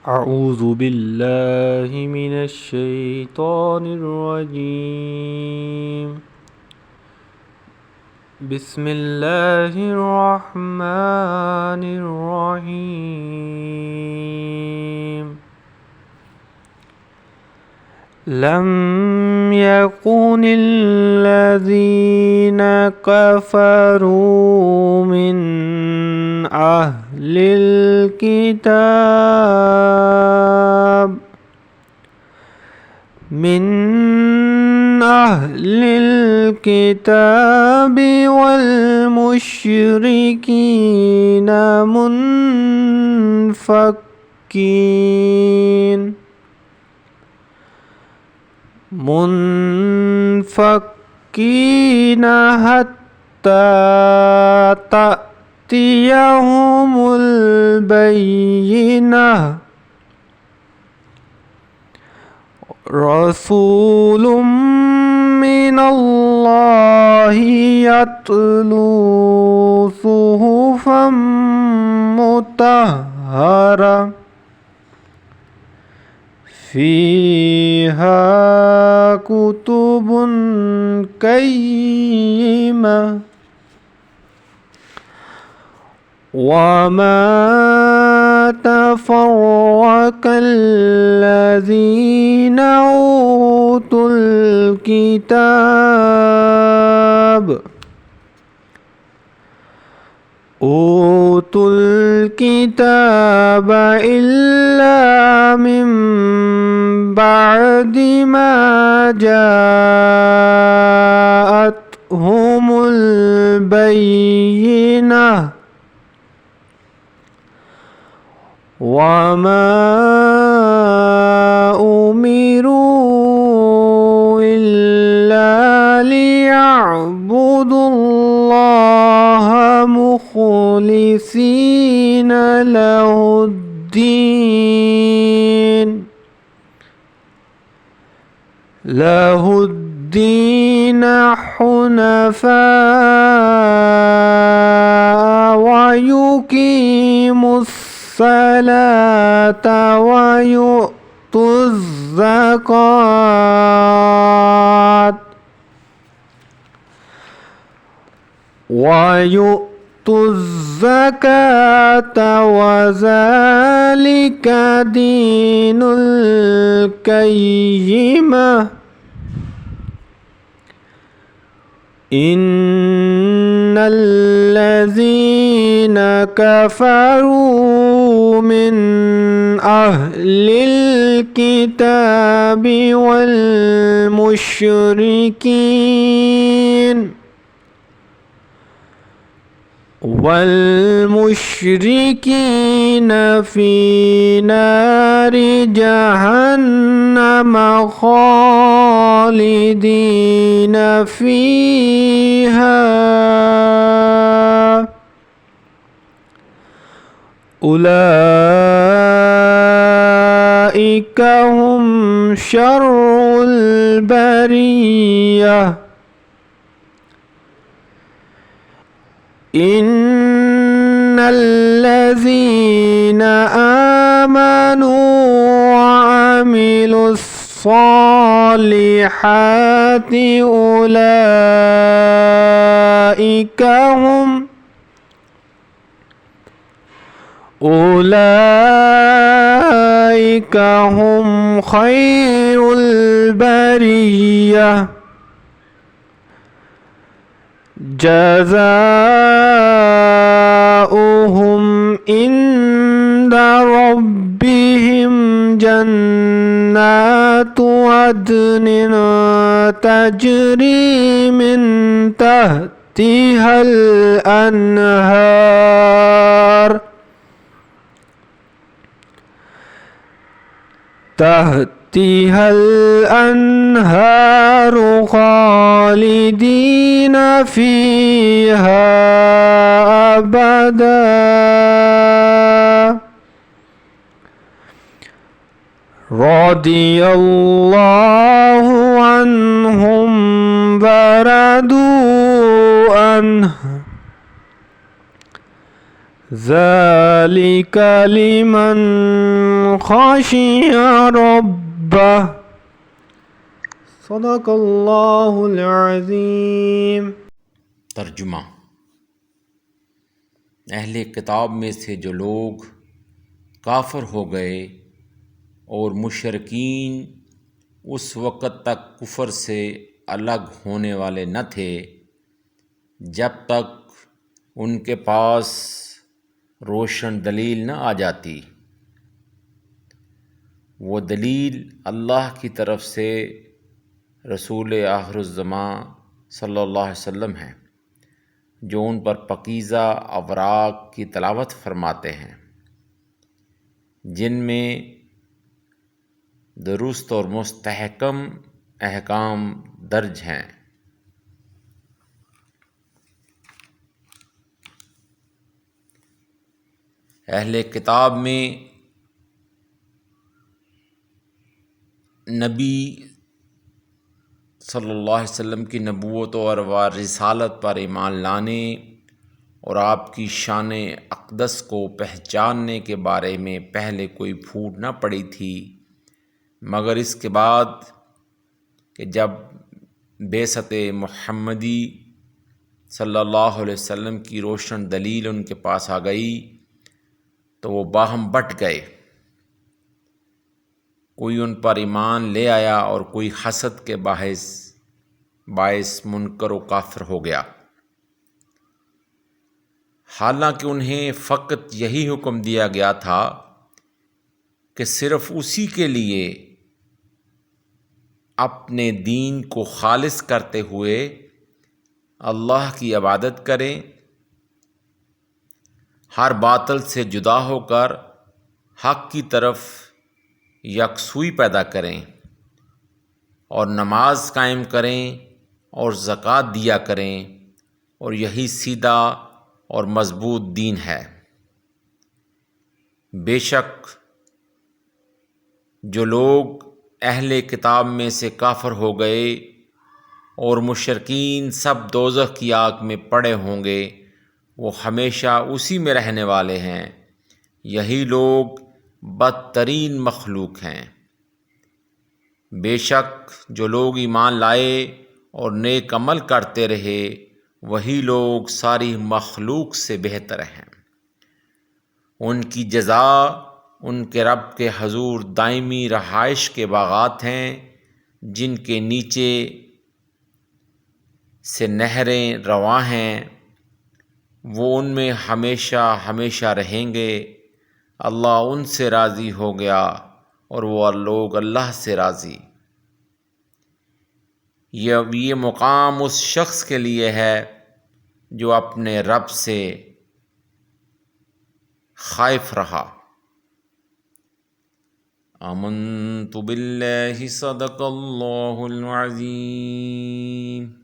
أعوذ بالله من الشيطان الرجيم. بسم الله الرحمن الرحيم. لم يكن الذين كفروا من أهل الكتاب والمشركين منفكين حتى تأتيهم البينة. رسول من الله يتلو صحفا مطهرة فيها كتب قيمة. وما تفرق الذين أوتوا الكتاب إلا من بعد ما جاءتهم البينة. وما أمروا إلا ليعبدوا الله مخلصين له الدين حنفاء ويقيموا الصلاة ويؤتوا الزكاة وذلك دين القيمة. إن الذين كفروا من أهل الكتاب والمشركين في نار جهنم خالدين فيها. أولئك هم شر البرية. إن الذين آمنوا وعملوا الصالحات أولئك هم خير البرية. جزاؤهم عند ربهم جنات عدن تجري من تحتها الأنهار خالدين فيها أبدا. رضي الله عنهم ورضوا عنه ذلك لمن خشي ربه صدق اللہ العظیم۔ ترجمہ: اہل کتاب میں سے جو لوگ کافر ہو گئے اور مشرکین اس وقت تک کفر سے الگ ہونے والے نہ تھے جب تک ان کے پاس روشن دلیل نہ آ جاتی، وہ دلیل اللہ کی طرف سے رسول آخر الزماں صلی اللہ علیہ وسلم ہیں، جو ان پر پاکیزہ اوراق کی تلاوت فرماتے ہیں، جن میں درست اور مستحکم احکام درج ہیں۔ اہل کتاب میں نبی صلی اللہ علیہ وسلم کی نبوت اور رسالت پر ایمان لانے اور آپ کی شان اقدس کو پہچاننے کے بارے میں پہلے کوئی پھوٹ نہ پڑی تھی، مگر اس کے بعد کہ جب بعثت محمدی صلی اللہ علیہ وسلم کی روشن دلیل ان کے پاس آ گئی تو وہ باہم بٹ گئے، کوئی ان پر ایمان لے آیا اور کوئی حسد کے باعث منکر و کافر ہو گیا، حالانکہ انہیں فقط یہی حکم دیا گیا تھا کہ صرف اسی کے لیے اپنے دین کو خالص کرتے ہوئے اللہ کی عبادت کریں، ہر باطل سے جدا ہو کر حق کی طرف یکسوئی پیدا کریں اور نماز قائم کریں اور زکوٰۃ دیا کریں، اور یہی سیدھا اور مضبوط دین ہے۔ بے شک جو لوگ اہل کتاب میں سے کافر ہو گئے اور مشرکین سب دوزخ کی آگ میں پڑے ہوں گے، وہ ہمیشہ اسی میں رہنے والے ہیں، یہی لوگ بدترین مخلوق ہیں۔ بے شک جو لوگ ایمان لائے اور نیک عمل کرتے رہے، وہی لوگ ساری مخلوق سے بہتر ہیں، ان کی جزا ان کے رب کے حضور دائمی رہائش کے باغات ہیں، جن کے نیچے سے نہریں رواں ہیں، وہ ان میں ہمیشہ ہمیشہ رہیں گے، اللہ ان سے راضی ہو گیا اور وہ لوگ اللہ سے راضی۔ یہ مقام اس شخص کے لیے ہے جو اپنے رب سے خائف رہا۔ آمنت باللہ صدق اللہ العظیم۔